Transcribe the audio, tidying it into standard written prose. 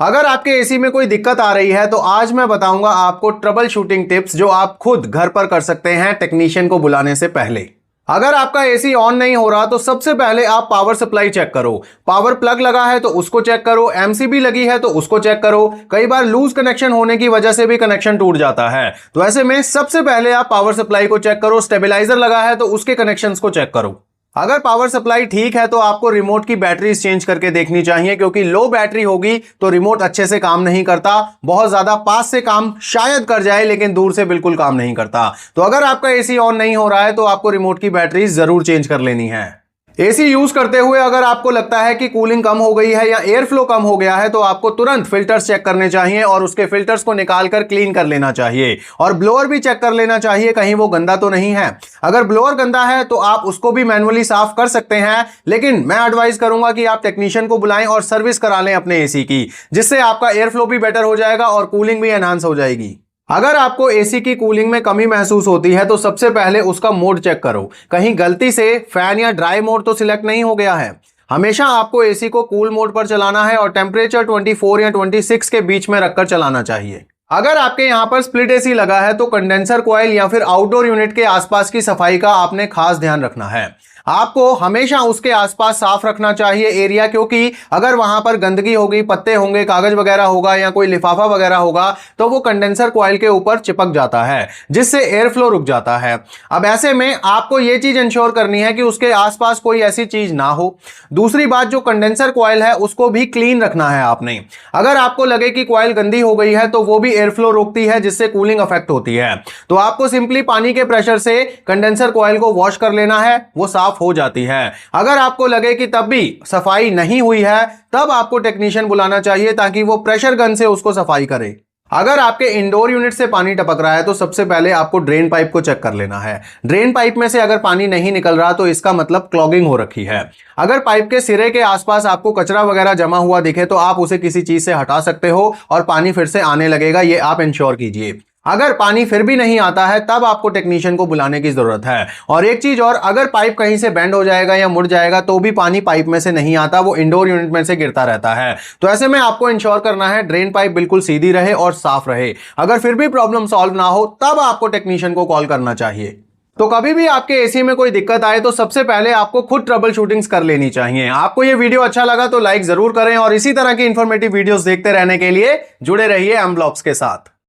अगर आपके एसी में कोई दिक्कत आ रही है तो आज मैं बताऊंगा आपको ट्रबल शूटिंग टिप्स जो आप खुद घर पर कर सकते हैं टेक्नीशियन को बुलाने से पहले। अगर आपका एसी ऑन नहीं हो रहा तो सबसे पहले आप पावर सप्लाई चेक करो। पावर प्लग लगा है तो उसको चेक करो, एमसीबी लगी है तो उसको चेक करो। कई बार लूज कनेक्शन होने की वजह से भी कनेक्शन टूट जाता है, तो ऐसे में सबसे पहले आप पावर सप्लाई को चेक करो। स्टेबलाइजर लगा है तो उसके कनेक्शंस को चेक करो। अगर पावर सप्लाई ठीक है तो आपको रिमोट की बैटरी चेंज करके देखनी चाहिए, क्योंकि लो बैटरी होगी तो रिमोट अच्छे से काम नहीं करता। बहुत ज्यादा पास से काम शायद कर जाए लेकिन दूर से बिल्कुल काम नहीं करता। तो अगर आपका एसी ऑन नहीं हो रहा है तो आपको रिमोट की बैटरी जरूर चेंज कर लेनी है। एसी यूज करते हुए अगर आपको लगता है कि कूलिंग कम हो गई है या एयर फ्लो कम हो गया है तो आपको तुरंत फिल्टर्स चेक करने चाहिए और उसके फिल्टर्स को निकालकर क्लीन कर लेना चाहिए। और ब्लोअर भी चेक कर लेना चाहिए कहीं वो गंदा तो नहीं है। अगर ब्लोअर गंदा है तो आप उसको भी मैनुअली साफ कर सकते हैं, लेकिन मैं एडवाइस करूंगा कि आप टेक्नीशियन को बुलाएं और सर्विस करा लें अपने एसी की, जिससे आपका एयर फ्लो भी बेटर हो जाएगा और कूलिंग भी एनहांस हो जाएगी। अगर आपको एसी की कूलिंग में कमी महसूस होती है तो सबसे पहले उसका मोड चेक करो, कहीं गलती से फैन या ड्राई मोड तो सिलेक्ट नहीं हो गया है। हमेशा आपको एसी को कूल मोड पर चलाना है और टेम्परेचर 24 या 26 के बीच में रखकर चलाना चाहिए। अगर आपके यहां पर स्प्लिट एसी लगा है तो कंडेंसर कॉइल या फिर आउटडोर यूनिट के आसपास की सफाई का आपने खास ध्यान रखना है। आपको हमेशा उसके आसपास साफ रखना चाहिए एरिया, क्योंकि अगर वहां पर गंदगी होगी, पत्ते होंगे, कागज वगैरह होगा या कोई लिफाफा वगैरह होगा तो वो कंडेंसर कॉइल के ऊपर चिपक जाता है, जिससे एयर फ्लो रुक जाता है। अब ऐसे में आपको ये चीज इंश्योर करनी है कि उसके आसपास कोई ऐसी चीज ना हो। दूसरी बात, जो कंडेंसर कॉइल है उसको भी क्लीन रखना है आपने। अगर आपको लगे कि कॉइल गंदी हो गई है तो वो भी एयर फ्लो रोकती है, जिससे कूलिंग अफेक्ट होती है। तो आपको सिंपली पानी के प्रेशर से कंडेंसर कॉइल को वॉश कर लेना है, वो साफ हो जाती है। अगर आपको लगे कि तब भी सफाई नहीं हुई है तब आपको टेक्नीशियन बुलाना चाहिए ताकि वो प्रेशर गन से उसको सफाई करे। अगर आपके इंडोर यूनिट से पानी टपक रहा है तो सबसे पहले आपको ड्रेन पाइप को चेक कर लेना है। ड्रेन पाइप में से अगर पानी नहीं निकल रहा तो इसका मतलब क्लॉगिंग हो रखी है। अगर पाइप के सिरे के आसपास आपको कचरा वगैरह जमा हुआ दिखे तो आप उसे किसी चीज से हटा सकते हो और पानी फिर से आने लगेगा, ये आप इंश्योर कीजिए। अगर पानी फिर भी नहीं आता है तब आपको टेक्नीशियन को बुलाने की जरूरत है। और एक चीज और, अगर पाइप कहीं से बेंड हो जाएगा या मुड़ जाएगा तो भी पानी पाइप में से नहीं आता, वो इंडोर यूनिट में से गिरता रहता है। तो ऐसे में आपको इंश्योर करना है ड्रेन पाइप बिल्कुल सीधी रहे और साफ रहे। अगर फिर भी प्रॉब्लम सॉल्व ना हो तब आपको टेक्नीशियन को कॉल करना चाहिए। तो कभी भी आपके एसी में कोई दिक्कत आए तो सबसे पहले आपको खुद ट्रबल शूटिंग्स कर लेनी चाहिए। आपको ये वीडियो अच्छा लगा तो लाइक जरूर करें और इसी तरह की इंफॉर्मेटिव वीडियोस देखते रहने के लिए जुड़े रहिए एम ब्लॉग्स के साथ।